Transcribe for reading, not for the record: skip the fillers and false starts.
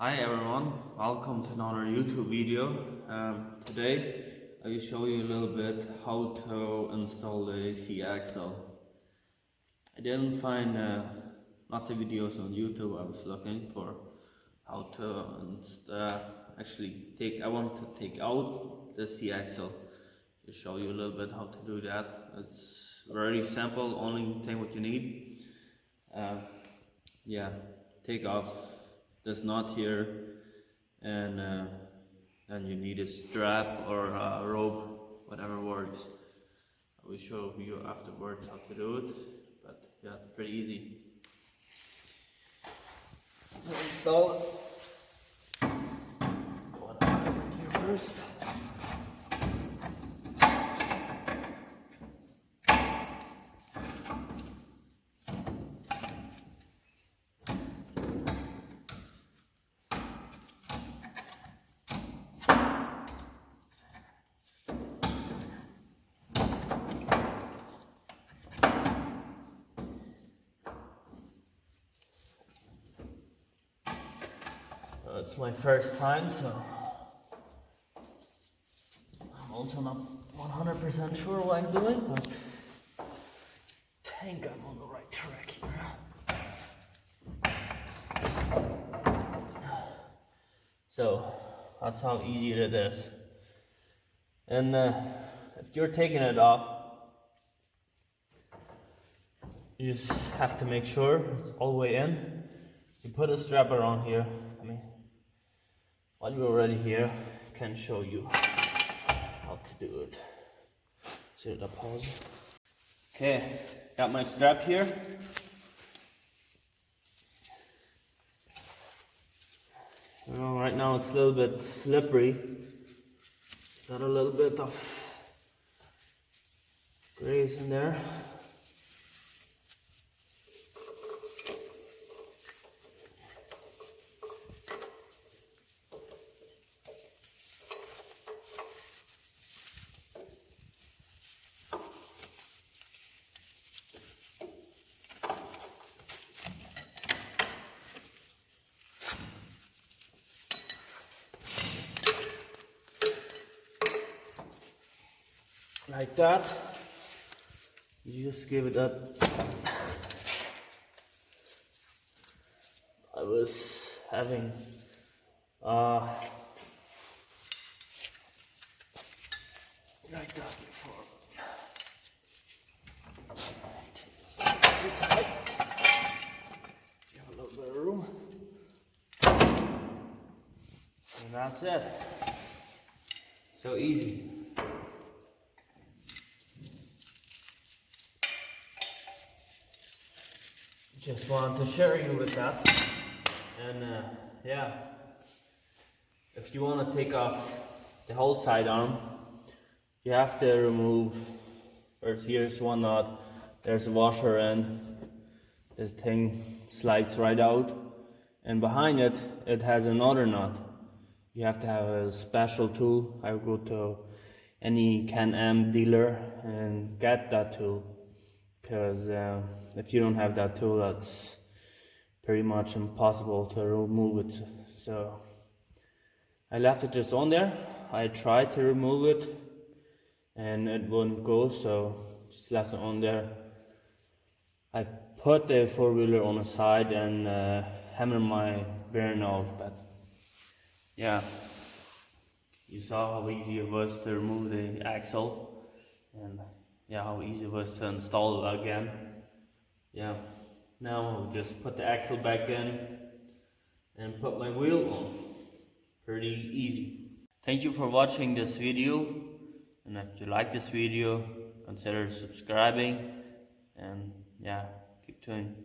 Hi everyone, welcome to another YouTube video. Today I will show you a little bit how to install the C axle. I didn't find lots of videos on YouTube. I was looking for how to I want to take out the C axle. To show you a little bit how to do that. It's very simple. Only thing what you need. Take off this knot here, and then you need a strap or a rope, whatever works. I will show you afterwards how to do it, but yeah, it's pretty easy. Install it. Put it in here first. It's my first time, so I'm also not 100% sure what I'm doing, but I think I'm on the right track here. So that's how easy it is. And if you're taking it off, you just have to make sure it's all the way in. You put a strap around here. While you're already here, I can show you how to do it. See the pause. Okay, got my strap here. Right now it's a little bit slippery. Got a little bit of grease in there. Like that. You just give it up. I was having like that before. You have a little bit of room. And that's it. So easy. Just wanted to share you with that. And yeah, if you want to take off the whole sidearm, you have to remove first. Here's one knot, there's a washer, and this thing slides right out, and behind it has another knot. You have to have a special tool. I would go to any Can-Am dealer and get that tool, because if you don't have that tool, that's pretty much impossible to remove it. So I left it just on there. I tried to remove it and it wouldn't go, so just left it on there. I put the four-wheeler on the side and hammered my bearing out, but yeah, you saw how easy it was to remove the axle, and yeah, how easy it was to install it again. Yeah, now I'll just put the axle back in and put my wheel on. Pretty easy. Thank you for watching this video, and if you like this video, consider subscribing, and yeah, keep tuned.